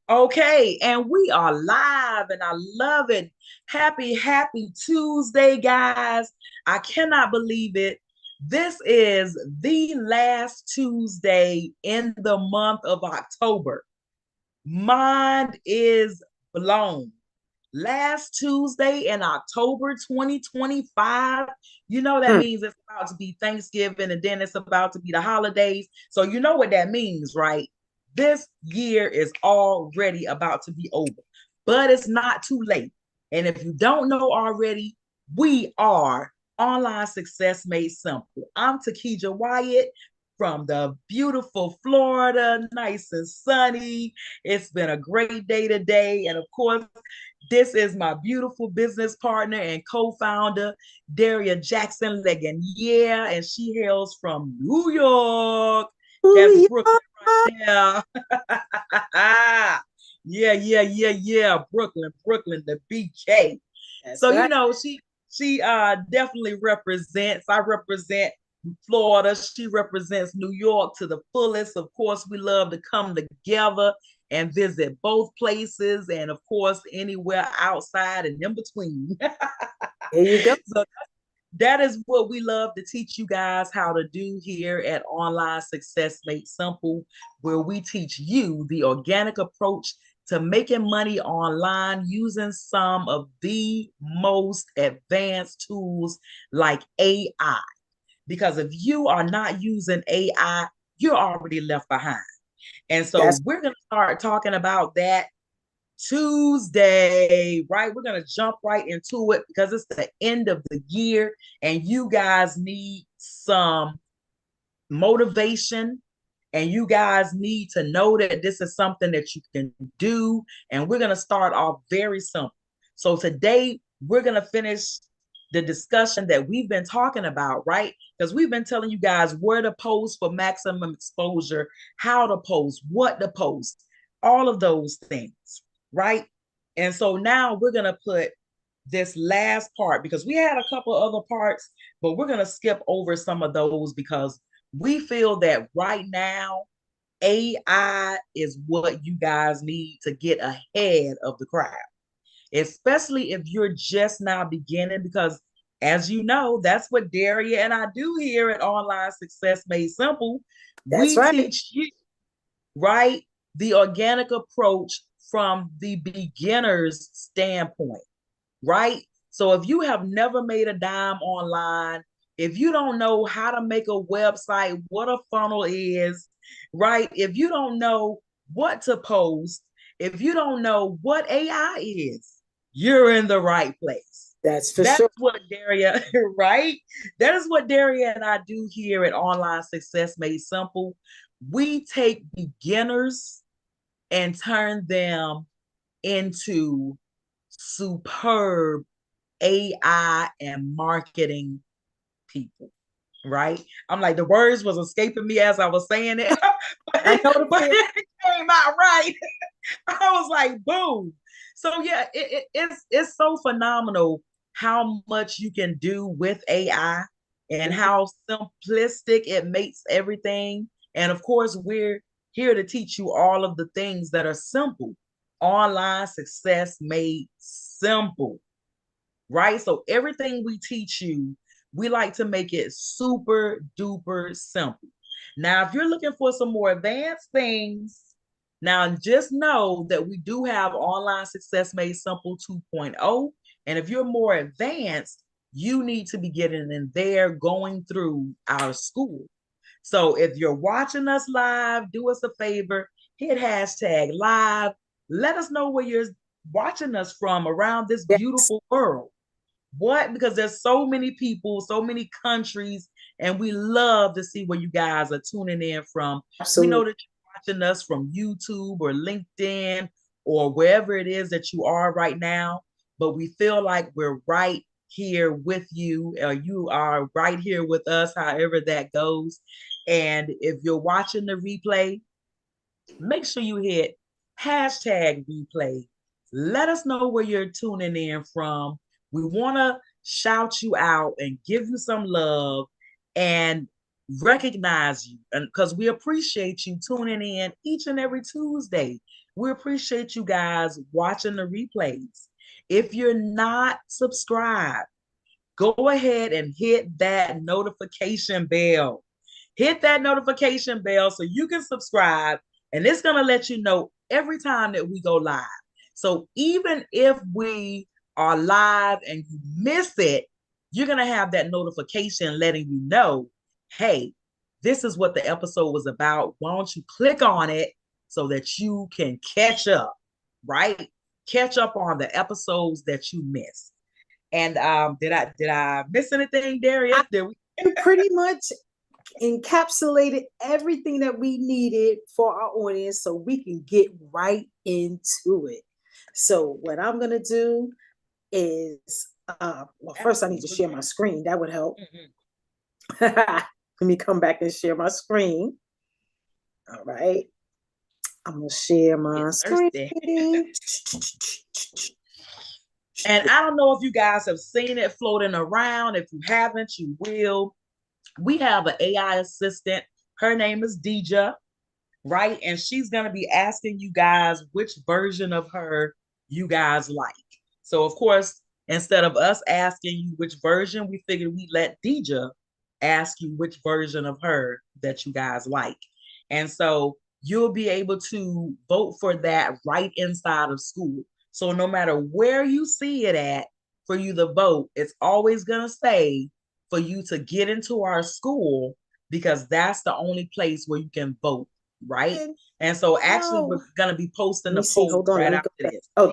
Okay, and we are live and I love it. Happy Tuesday, guys. I cannot believe it. This is the last Tuesday in the month of October. Mind is blown. Last Tuesday in October 2025. You know that Mm. means it's about to be Thanksgiving and then it's about to be the holidays. So you know what that means, right? This year is already about to be over, but it's not too late. And if you don't know already, we are Online Success Made Simple. I'm Takija Wyatt from the beautiful Florida, nice and sunny. It's been a great day today. And of course, this is my beautiful business partner and co-founder, Daria Jackson Legan. Yeah, and she hails from New York. That's Ooh, Brooklyn right there. Yeah. Brooklyn, the BK. that's So right. she definitely represents. I represent Florida. She represents New York to the fullest. Of course, we love to come together and visit both places, and of course, anywhere outside and in between. There you go. So that is what we love to teach you guys how to do here at Online Success Made Simple, where we teach you the organic approach to making money online using some of the most advanced tools like AI. Because if you are not using AI, you're already left behind. And so That's we're going to start talking about that Tuesday, right? We're going to jump right into it because it's the end of the year and you guys need some motivation and you guys need to know that this is something that you can do. And we're going to start off very simple. So today, we're going to finish the discussion that we've been talking about, right? Because we've been telling you guys where to post for maximum exposure, how to post, what to post, all of those things, right? And so now we're going to put this last part because we had a couple other parts, but we're going to skip over some of those because we feel that right now AI is what you guys need to get ahead of the crowd, especially if you're just now beginning. Because, as you know, that's what Daria and I do here at Online Success Made Simple. that's We right. teach you, right, the organic approach from the beginner's standpoint, right? So if you have never made a dime online, if you don't know how to make a website, what a funnel is, right? If you don't know what to post, if you don't know what AI is, you're in the right place. That's for That's sure. what Daria, right? That is what Daria and I do here at Online Success Made Simple. We take beginners and turn them into superb AI and marketing people, right? I'm like, the words was escaping me as I was saying it, I know the but feeling. it came out right. I was like, boom. So yeah, it's so phenomenal how much you can do with AI and Mhm. how simplistic it makes everything. And of course, we're here to teach you all of the things that are simple. Online success made simple, right? So everything we teach you, we like to make it super duper simple. Now, if you're looking for some more advanced things, now just know that we do have Online Success Made Simple 2.0. And if you're more advanced, you need to be getting in there going through our school. So if you're watching us live, do us a favor, hit hashtag live. Let us know where you're watching us from around this Yes, beautiful world. What? Because there's so many people, so many countries, and we love to see where you guys are tuning in from. We know absolutely. that you're watching us from YouTube or LinkedIn or wherever it is that you are right now, but we feel like we're right here with you, or you are right here with us, however that goes. And if you're watching the replay, make sure you hit hashtag replay. Let us know where you're tuning in from. We want to shout you out and give you some love and recognize you. And because we appreciate you tuning in each and every Tuesday. We appreciate you guys watching the replays. If you're not subscribed, go ahead and hit that notification bell. Hit that notification bell so you can subscribe, and it's going to let you know every time that we go live. So even if we are live and you miss it, you're going to have that notification letting you know, hey, this is what the episode was about. Why don't you click on it so that you can catch up, right? Catch up on the episodes that you missed. And did I miss anything, Darius? Did we? You pretty much encapsulated everything that we needed for our audience so we can get right into it. So what I'm gonna do is well, first I need to share my screen. That would help. Let me come back and share my screen. All right. I'm gonna share my screen. And I don't know if you guys have seen it floating around. If you haven't, you will. We have an AI assistant. Her name is Deja, right? And she's going to be asking you guys which version of her you guys like. So, of course, instead of us asking you which version, we figured we'd let Deja ask you which version of her that you guys like. And so you'll be able to vote for that right inside of school. So no matter where you see it at for you to vote, it's always going to say for you to get into our school, because that's the only place where you can vote, right? And so actually we're going to be posting the poll right after this. Oh,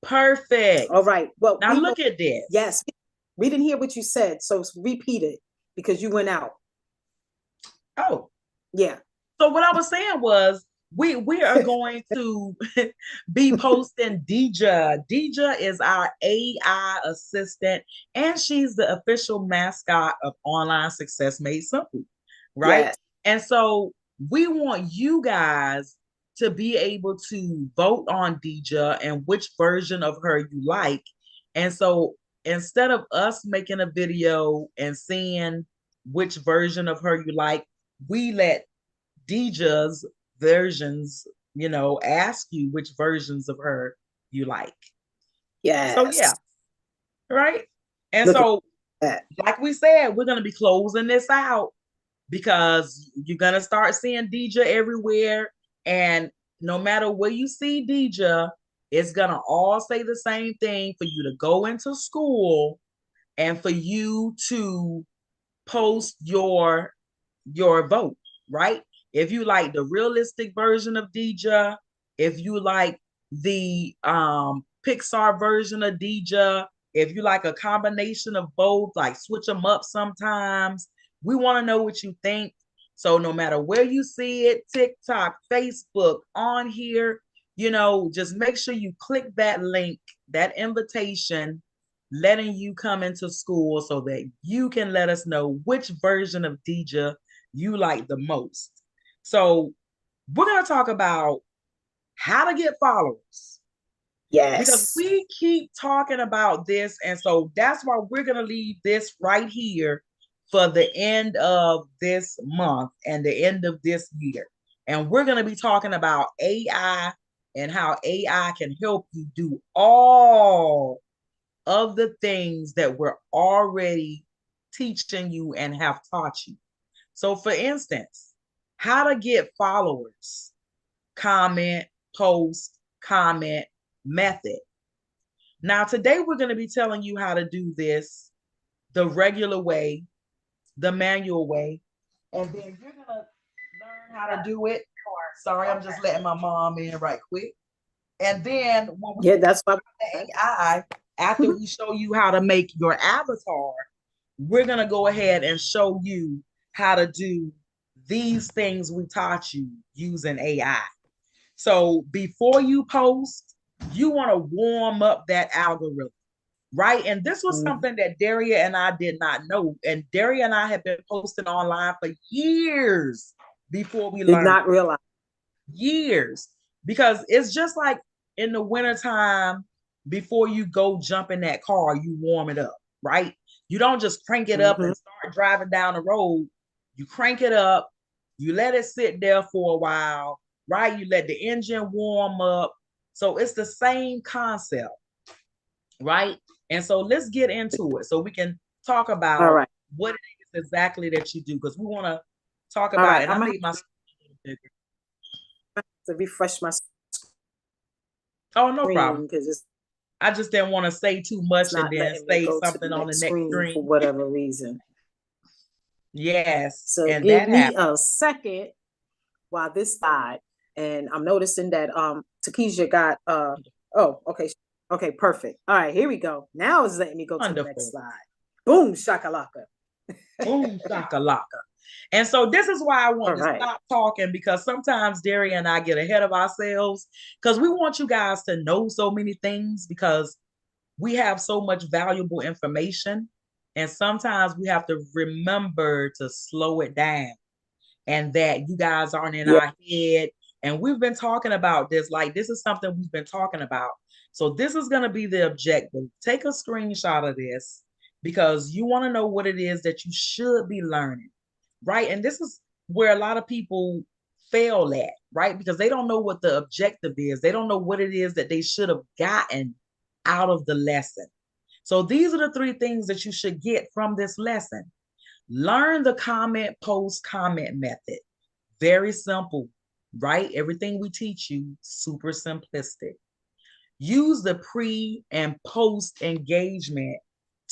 perfect. All right. Well, now look at this. Yes, we didn't hear what you said, so repeat it because you went out. Oh, yeah. So what I was saying was we are going to be posting Deja. Deja is our AI assistant, and she's the official mascot of Online Success Made Simple, right? Yes. And so we want you guys to be able to vote on Deja and which version of her you like. And so instead of us making a video and seeing which version of her you like, we let Deja's versions, ask you which versions of her you like. Yeah. So yeah. Right. And so, like we said, we're going to be closing this out because you're going to start seeing Deja everywhere. And no matter where you see Deja, it's going to all say the same thing for you to go into school and for you to post your vote, right? If you like the realistic version of Deja, if you like the Pixar version of Deja, if you like a combination of both, like switch them up sometimes, we want to know what you think. So no matter where you see it, TikTok, Facebook, on here, just make sure you click that link, that invitation, letting you come into school so that you can let us know which version of Deja you like the most. So we're going to talk about how to get followers. Yes. Because we keep talking about this. And so that's why we're going to leave this right here for the end of this month and the end of this year. And we're going to be talking about AI and how AI can help you do all of the things that we're already teaching you and have taught you. So for instance, how to get followers, comment, post, comment method. Now, today we're going to be telling you how to do this the regular way, the manual way, and then you're going to learn how to do it. Sorry, I'm just letting my mom in right quick. And then when we that's why AI, after we show you how to make your avatar, we're going to go ahead and show you how to do these things we taught you using AI. So before you post, you want to warm up that algorithm, right? And this was something that Daria and I did not know. And Daria and I have been posting online for years before we learned. Did not realize. Years. Because it's just like in the wintertime, before you go jump in that car, you warm it up, right? You don't just crank it up and start driving down the road. You crank it up, you let it sit there for a while, right? You let the engine warm up. So it's the same concept, right? And so let's get into it so we can talk All about right. what it is exactly that you do, because we want to talk All about right. it. And I'm I gonna made my screen a little bigger. have to refresh my Oh, no screen problem. because I just didn't want to say too much it's and not then letting me say go to the something on the next next screen for screen. whatever reason. Yes, So and give that me happened. a second while this died. And I'm noticing that Takesha got oh, okay. Okay, perfect. All right, here we go. Now it's letting me go to the next Wonderful. slide. Boom, shakalaka. Boom, shakalaka. And so this is why I All want to right. stop talking, because sometimes Daria and I get ahead of ourselves because we want you guys to know so many things, because we have so much valuable information. And sometimes we have to remember to slow it down, and that you guys aren't in Yeah. our head. And we've been talking about this, like this is something we've been talking about. So this is going to be the objective. Take a screenshot of this, because you want to know what it is that you should be learning, right? And this is where a lot of people fail at, right? Because they don't know what the objective is. They don't know what it is that they should have gotten out of the lesson. So these are the three things that you should get from this lesson. Learn the comment, post, comment method. Very simple, right? Everything we teach you, super simplistic. Use the pre and post engagement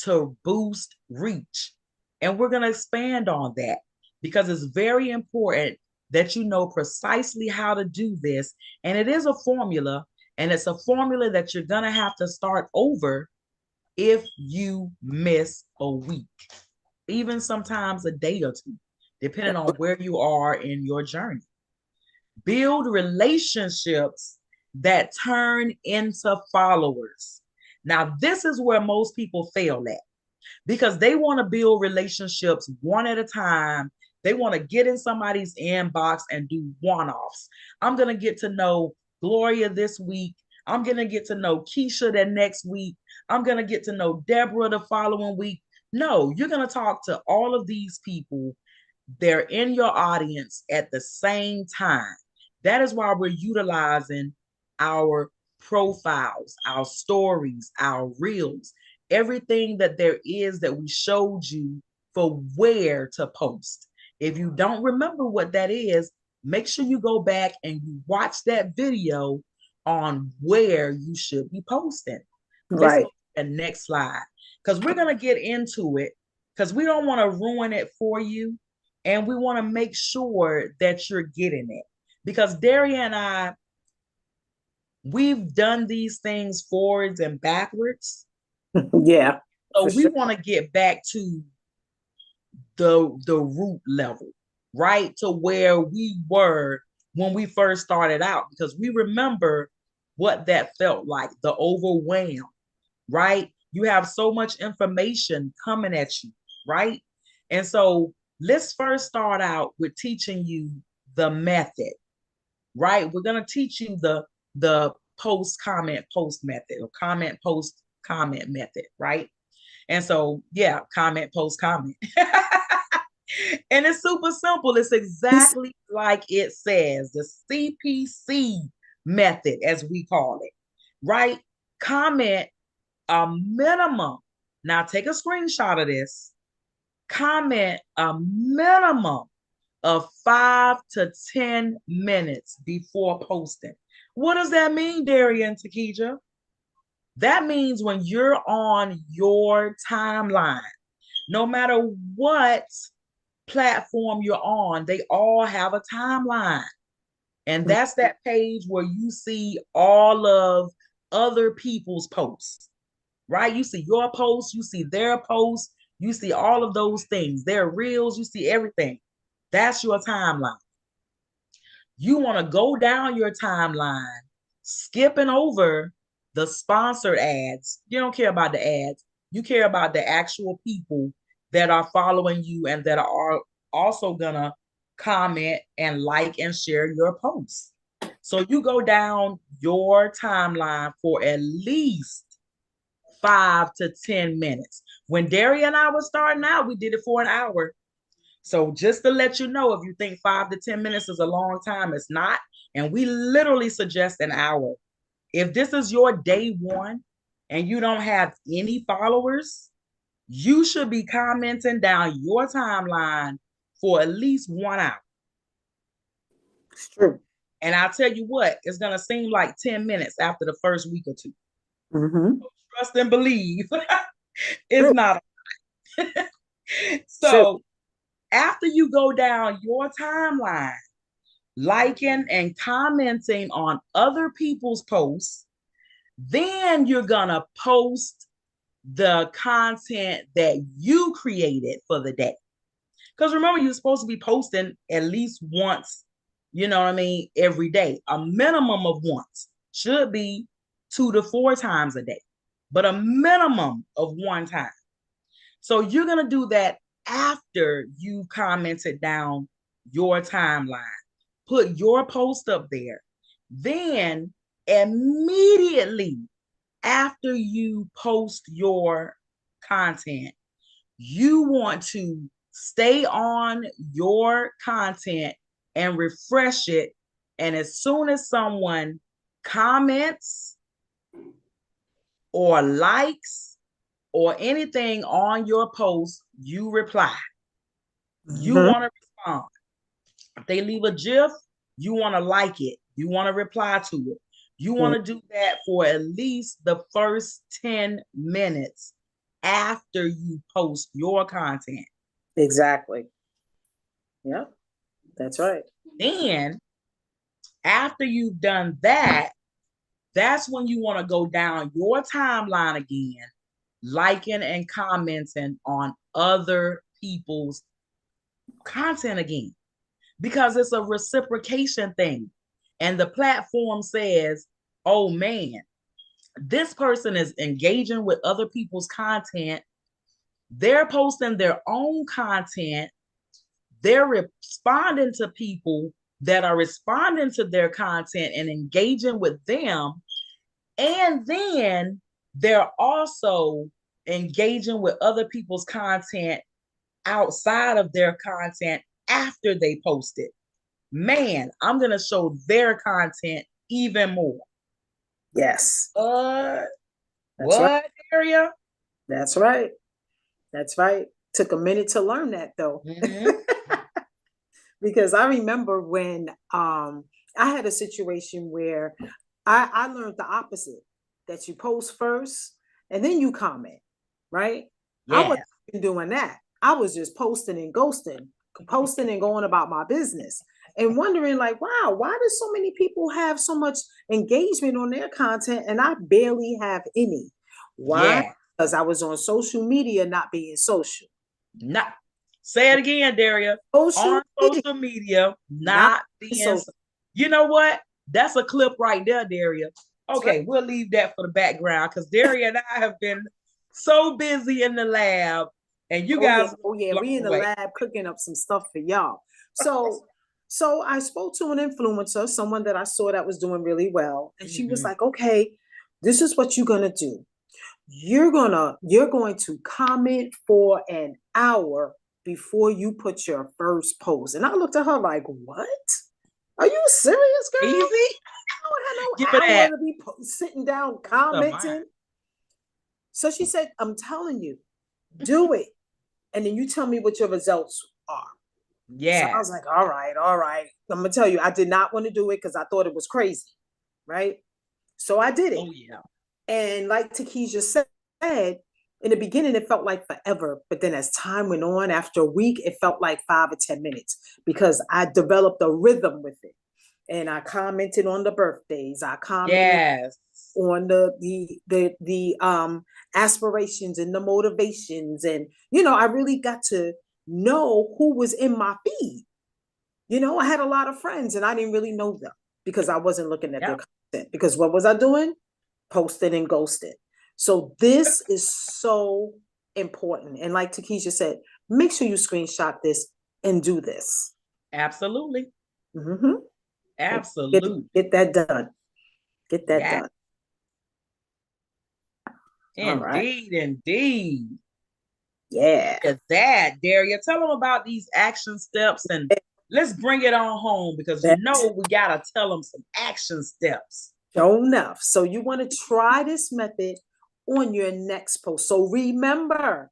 to boost reach. And we're going to expand on that, because it's very important that you know precisely how to do this. And it is a formula, and it's a formula that you're going to have to start over if you miss a week, even sometimes a day or two, depending on where you are in your journey. Build relationships that turn into followers. Now, this is where most people fail at, because they want to build relationships one at a time. They want to get in somebody's inbox and do one offs. I'm going to get to know Gloria this week. I'm going to get to know Keisha the next week. I'm going to get to know Deborah the following week. No, you're going to talk to all of these people. They're in your audience at the same time. That is why we're utilizing our profiles, our stories, our reels, everything that there is that we showed you for where to post. If you don't remember what that is, make sure you go back and you watch that video on where you should be posting. Let's go Right. to the next slide, because we're going to get into it, because we don't want to ruin it for you. And we want to make sure that you're getting it, because Daria and I, we've done these things forwards and backwards. Yeah, So for we sure. want to get back to the root level, right? To where we were when we first started out, because we remember what that felt like, the overwhelm, right? You have so much information coming at you, right? And so let's first start out with teaching you the method, right? We're going to teach you the post comment post method, or comment post comment method, right? And so, yeah, comment post comment. And it's super simple. It's exactly like it says, the CPC method, as we call it, right? Comment a minimum. Now take a screenshot of this. Comment a minimum of 5 to 10 minutes before posting. What does that mean, Daria and Takija? That means when you're on your timeline, no matter what platform you're on, they all have a timeline. And that's that page where you see all of other people's posts, right? You see your posts, you see their posts, you see all of those things, their reels, you see everything. That's your timeline. You want to go down your timeline, skipping over the sponsored ads. You don't care about the ads. You care about the actual people that are following you and that are also going to comment and like and share your posts. So you go down your timeline for at least 5 to 10 minutes. When Daria and I were starting out, we did it for an hour. So just to let you know, if you think 5 to 10 minutes is a long time, it's not. And we literally suggest an hour. If this is your day one and you don't have any followers, you should be commenting down your timeline for at least 1 hour. It's true. And I'll tell you what, it's going to seem like 10 minutes after the first week or two. Mm-hmm. So trust and believe. It's True. not. So True. after you go down your timeline, liking and commenting on other people's posts, then you're going to post the content that you created for the day. Because remember, you're supposed to be posting at least once, you know what I mean, every day. A minimum of once. Should be 2 to 4 times a day, but a minimum of 1 time. So you're going to do that after you commented down your timeline. Put your post up there. Then immediately after you post your content, you want to stay on your content and refresh it. And as soon as someone comments or likes or anything on your post, you reply. You want to respond. If they leave a GIF, you want to like it. You want to reply to it. You want to do that for at least the first 10 minutes after you post your content. Exactly. Yep, that's right. Then, after you've done that, that's when you want to go down your timeline again, liking and commenting on other people's content again, because it's a reciprocation thing. And the platform says, oh man, this person is engaging with other people's content. They're posting their own content. They're responding to people that are responding to their content and engaging with them. And then they're also engaging with other people's content outside of their content after they post it. Man, I'm going to show their content even more. Yes. What Right. area? That's right. That's right. Took a minute to learn that though. Mm-hmm. Because I remember when I had a situation where I learned the opposite, that you post first and then you comment, right? Yeah. I wasn't even doing that. I was just posting and ghosting, posting and going about my business and wondering like, wow, why do so many people have so much engagement on their content and I barely have any? Why? Yeah. Because I was on social media not being social. Not say it again, Daria. On social media, not being social. You know what? That's a clip right there, Daria. Okay, right. We'll leave that for the background because Daria and I have been so busy in the lab, and you guys. Yeah, we in the lab cooking up some stuff for y'all. So I spoke to an influencer, someone that I saw that was doing really well, and she was like, "Okay, this is what you're gonna do. You're going to comment for an hour before you put your first post." And I looked at her like, "What? Are you serious, girl? Easy? I don't have no hour to be sitting down commenting." So she said, "I'm telling you, do it, and then you tell me what your results are." Yeah. So I was like, all right. I'm gonna tell you, I did not want to do it because I thought it was crazy, right? So I did it. Oh yeah. And like Takesha said, in the beginning, it felt like forever. But then as time went on, after a week, it felt like 5 or 10 minutes because I developed a rhythm with it. And I commented on the birthdays. I commented on the aspirations and the motivations. And, I really got to know who was in my feed. I had a lot of friends and I didn't really know them because I wasn't looking at their content. Because what was I doing? Posted and ghosted. So this is so important. And like Takesha said, make sure you screenshot this and do this. Absolutely. Mm-hmm. Absolutely. Get that done. Get that done. Indeed. Yeah. Look at that, Daria. Tell them about these action steps and let's bring it on home because That's we gotta tell them some action steps. show enough. So you want to try this method on your next post. So remember,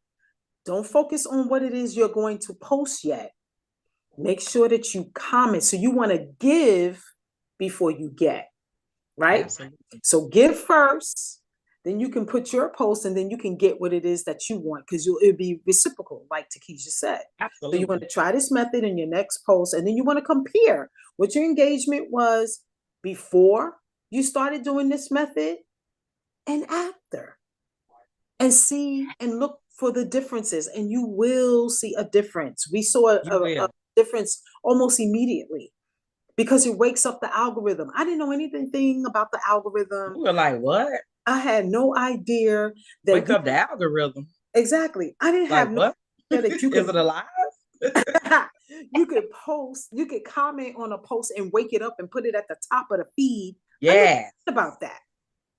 don't focus on what it is you're going to post yet. Make sure that you comment. So you want to give before you get, right? Absolutely. So give first, then you can put your post, and then you can get what it is that you want, because it'll be reciprocal, like Takesha said. Absolutely. So you want to try this method in your next post, and then you want to compare what your engagement was before you started doing this method and after, and see and look for the differences, and you will see a difference. We saw a difference almost immediately because it wakes up the algorithm. I didn't know anything about the algorithm. We were like, what? I had no idea that wake up the algorithm. Exactly. I didn't have no idea that you could. Is it alive? You could post, you could comment on a post and wake it up and put it at the top of the feed. Yeah. About that.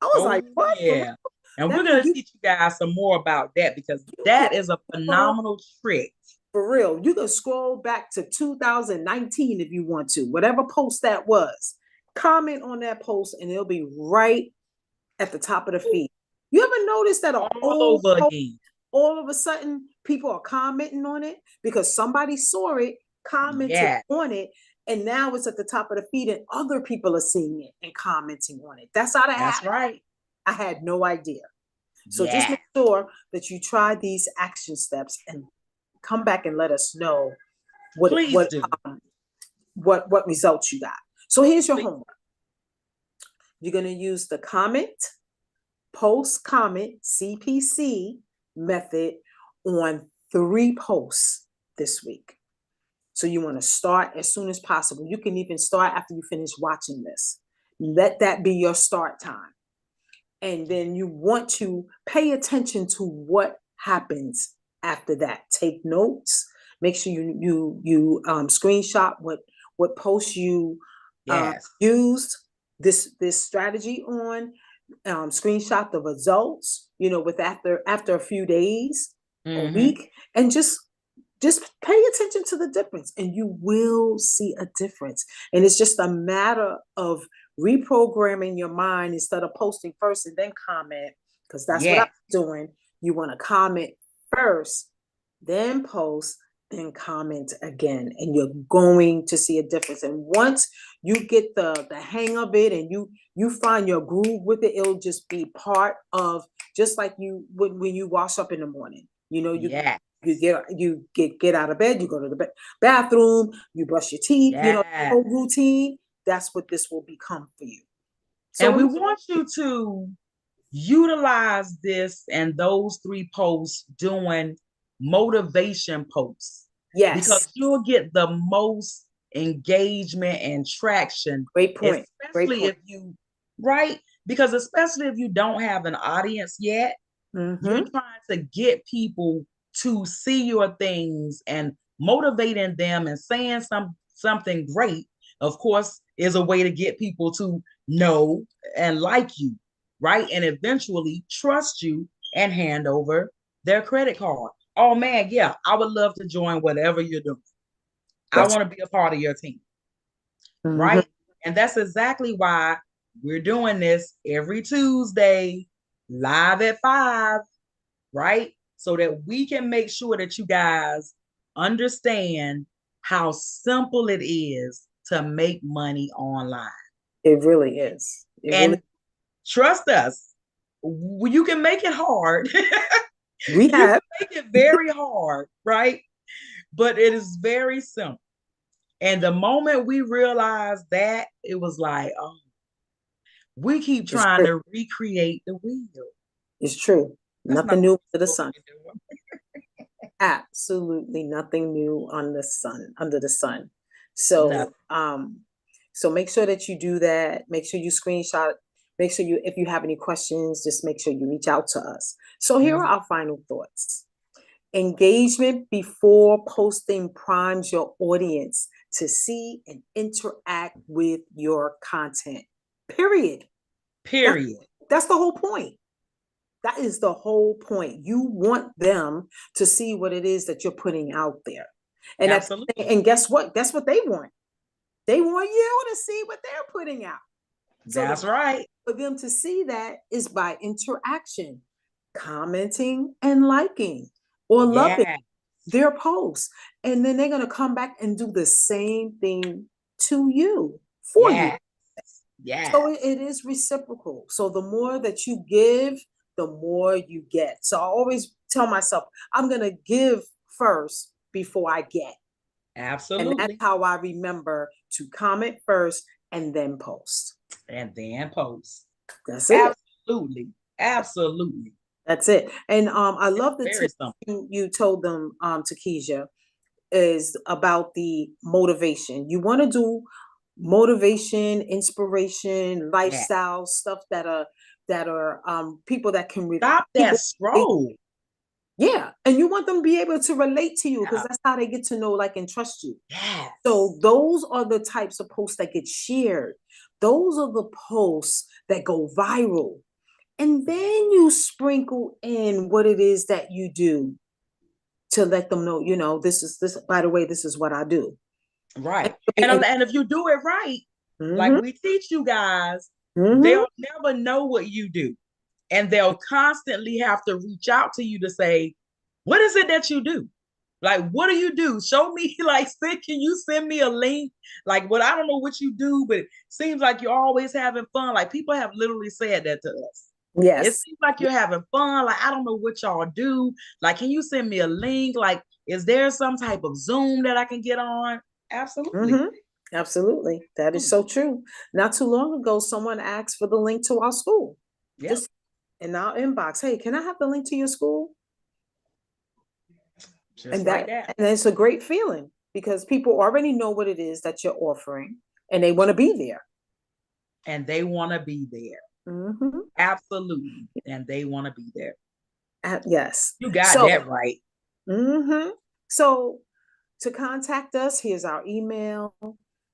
I was like, what? Yeah. And we're going to teach you guys some more about that, because that is a phenomenal trick. For real. You can scroll back to 2019 if you want to. Whatever post that was, comment on that post and it'll be right at the top of the feed. You ever notice that all of a sudden people are commenting on it because somebody saw it, commented on it, and now it's at the top of the feed and other people are seeing it and commenting on it. That's how that happened. That's right. I had no idea. So just make sure that you try these action steps and come back and let us know what results you got. So here's your homework. You're going to use the post-comment CPC method on 3 posts this week. So you want to start as soon as possible. You can even start after you finish watching this. Let that be your start time. And then you want to pay attention to what happens after that. Take notes. Make sure you screenshot what posts you used this strategy on. Screenshot the results, with after a few days, a week, and just pay attention to the difference, and you will see a difference. And it's just a matter of reprogramming your mind instead of posting first and then comment, because that's what I'm doing. You want to comment first, then post, then comment again, and you're going to see a difference. And once you get the hang of it and you find your groove with it, it'll just be part of, just like you when you wash up in the morning. You get out of bed, you go to the bathroom, you brush your teeth, the whole routine. That's what this will become for you. So, and we want you to utilize this and those 3 posts doing motivation posts. Yes. Because you'll get the most engagement and traction. Great point. Especially if you, because especially if you don't have an audience yet, you're trying to get people to see your things, and motivating them and saying something great, of course, is a way to get people to know and like you, and eventually trust you and hand over their credit card. Oh man, yeah, I would love to join whatever you're doing. I want to be a part of your team, right? And that's exactly why we're doing this every Tuesday, live at 5, right? So that we can make sure that you guys understand how simple it is to make money online. It really is. Trust us, you can make it hard. We have make it very hard, right? But it is very simple. And the moment we realized that, it was like, oh, we keep trying to recreate the wheel. It's true. Nothing new under the sun. Absolutely nothing new under the sun. So so make sure that you do that. Make sure you screenshot. Make sure if you have any questions, just make sure you reach out to us. So here are our final thoughts. Engagement before posting primes your audience to see and interact with your content. Period. That's the whole point. That is the whole point. You want them to see what it is that you're putting out there. And Absolutely. and guess what? That's what they want. They want you to see what they're putting out. So That's right. for them to see that is by interaction, commenting and liking or loving Yeah. their posts. And then they're going to come back and do the same thing to you, for you. Yeah. Yeah. So it is reciprocal. So the more that you give, the more you get. So I always tell myself, I'm going to give first before I get. And that's Absolutely. how I remember to comment first and then post. And then post. That's it. Absolutely. Absolutely. That's it. And I love the Very tip simple. you told them, Takesha, is about the motivation. You want to do motivation, inspiration, Yeah. lifestyle stuff that are people that can Stop that people, scroll. yeah, and you want them to be able to relate to you because Yeah. that's how they get to know, like, and trust you. Yes. So those are the types of posts that get shared. Those are the posts that go viral. And then you sprinkle in what it is that you do to let them know, this, by the way, this is what I do. Right. And And if you do it right, like mhm, we teach you guys, mhm, they'll never know what you do. And they'll constantly have to reach out to you to say, what is it that you do? Like, what do you do? Show me, like, can you send me a link? Like, what I don't know what you do, but it seems like you're always having fun. Like, people have literally said that to us. It yes, seems like you're having fun. Like, I don't know what y'all do. Like, can you send me a link? Like, is there some type of Zoom that I can get on? Absolutely. mhm, absolutely. That is so true. Not too long ago, someone asked for the link to our school. Yep. Just in our inbox, hey, can I have the link to your school? Just like that. And it's a great feeling because people already know what it is that you're offering and they want to be there. And they want to be there. Mm-hmm. Absolutely. And they want to be there. Yes. You got So, that right. mm-hmm. So to contact us, here's our email,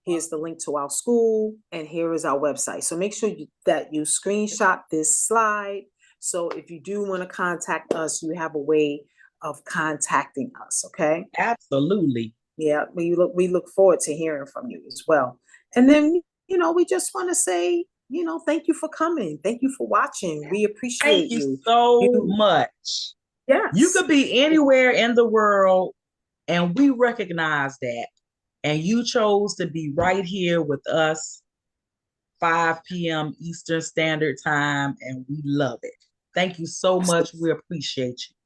here's the link to our school, and here is our website. So make sure that you screenshot this slide. So if you do want to contact us, you have a way of contacting us. Okay. Absolutely. Yeah, we look forward to hearing from you as well. And then, we just want to say, thank you for coming. Thank you for watching. We Thank appreciate you you. so much. You Yes. could be anywhere in the world, and we recognize that. And you chose to be right here with us, 5 p.m. Eastern Standard Time, and we love it. Thank you so much. We appreciate you.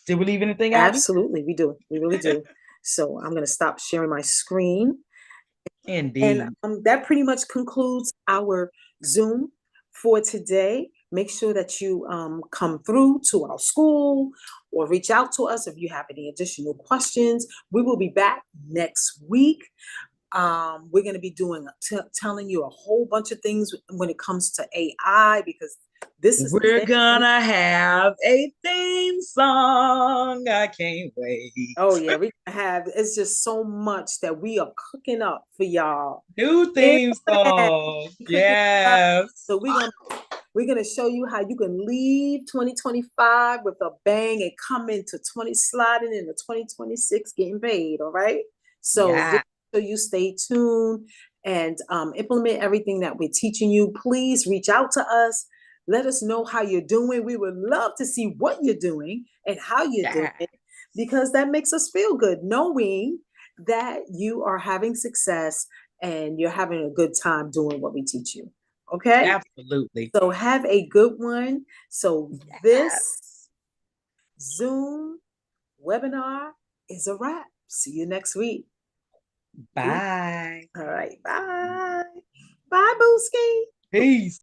Did we leave anything out? Absolutely, we do. We really do. So I'm going to stop sharing my screen. Indeed. And that pretty much concludes our Zoom for today. Make sure that you come through to our school or reach out to us if you have any additional questions. We will be back next week. We're going to be telling you a whole bunch of things when it comes to AI because this is we're gonna have a theme song. I can't wait. Oh yeah, it's just so much that we are cooking up for y'all. New theme song. Yes. So we're gonna show you how you can leave 2025 with a bang and come into sliding into 2026 getting paid. All right. So you stay tuned and implement everything that we're teaching you. Please reach out to us. Let us know how you're doing. We would love to see what you're doing and how you're doing it because that makes us feel good knowing that you are having success and you're having a good time doing what we teach you. Okay? Absolutely. So have a good one. So this Zoom webinar is a wrap. See you next week. Bye. All right. Bye. Bye, Booski. Peace.